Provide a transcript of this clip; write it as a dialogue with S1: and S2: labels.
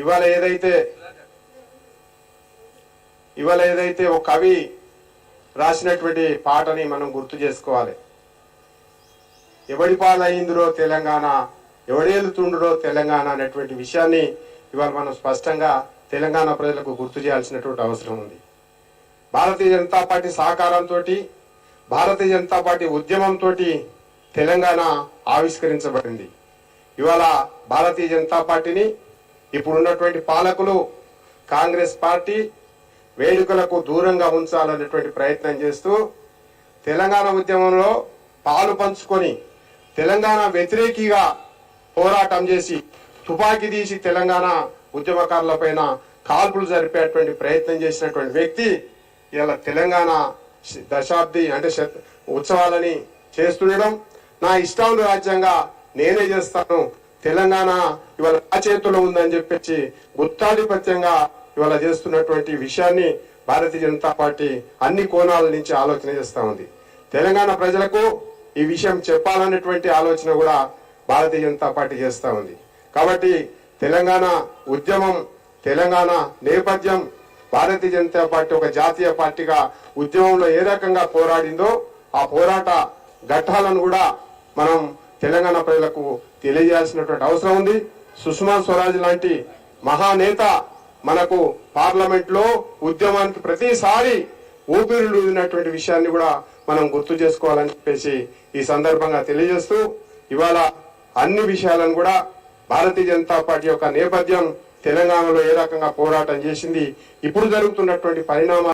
S1: ఇవాళ ఏదైతే ఒక కవి రాసినటువంటి పాటని మనం గుర్తు చేసుకోవాలి. ఎవడి పాలైందిరో తెలంగాణ, ఎవడేలుతుండురో తెలంగాణ అనేటువంటి విషయాన్ని ఇవాళ మనం స్పష్టంగా తెలంగాణ ప్రజలకు గుర్తు చేయాల్సినటువంటి అవసరం ఉంది. భారతీయ జనతా పార్టీ సహకారంతో, భారతీయ జనతా పార్టీ ఉద్యమంతో తెలంగాణ ఆవిష్కరించబడింది. ఇవాళ భారతీయ జనతా పార్టీని ఇప్పుడున్నటువంటి పాలకులు కాంగ్రెస్ పార్టీ వేడుకలకు దూరంగా ఉంచాలనేటువంటి ప్రయత్నం చేస్తూ తెలంగాణ ఉద్యమంలో పాలు పంచుకొని తెలంగాణ వ్యతిరేకిగా పోరాటం చేసి తుపాకీ తీసి తెలంగాణ ఉద్యమకారులపైన కాల్పులు జరిపేటువంటి ప్రయత్నం చేసినటువంటి వ్యక్తి ఇలా తెలంగాణ దశాబ్ది అంటే ఉత్సవాలని చేస్తుండడం, నా ఇష్టం రాజ్యంగా నేనే చేస్తాను, తెలంగాణ ఇవాళ నా చేతిలో ఉందని చెప్పేసి గుత్తాధిపత్యంగా ఇవాళ చేస్తున్నటువంటి విషయాన్ని భారతీయ జనతా పార్టీ అన్ని కోణాల నుంచి ఆలోచన చేస్తా ఉంది. తెలంగాణ ప్రజలకు ఈ విషయం చెప్పాలనేటువంటి ఆలోచన కూడా భారతీయ జనతా పార్టీ చేస్తా ఉంది. కాబట్టి తెలంగాణ ఉద్యమం, తెలంగాణ నేపథ్యం, భారతీయ జనతా పార్టీ ఒక జాతీయ పార్టీగా ఉద్యమంలో ఏ రకంగా పోరాడిందో ఆ పోరాట ఘట్టాలను కూడా మనం తెలంగాణ ప్రజలకు తెలియజేయాల్సినటువంటి అవసరం ఉంది. సుష్మా స్వరాజ్ లాంటి మహానేత మనకు పార్లమెంట్ లో ఉద్యమానికి ప్రతిసారి ఊపిరిలూదినటువంటి విషయాన్ని కూడా మనం గుర్తు చేసుకోవాలని చెప్పేసి ఈ సందర్భంగా తెలియజేస్తూ, ఇవాళ అన్ని విషయాలను కూడా భారతీయ జనతా పార్టీ యొక్క నేపథ్యం, తెలంగాణలో ఏ రకంగా పోరాటం చేసింది, ఇప్పుడు జరుగుతున్నటువంటి పరిణామాలు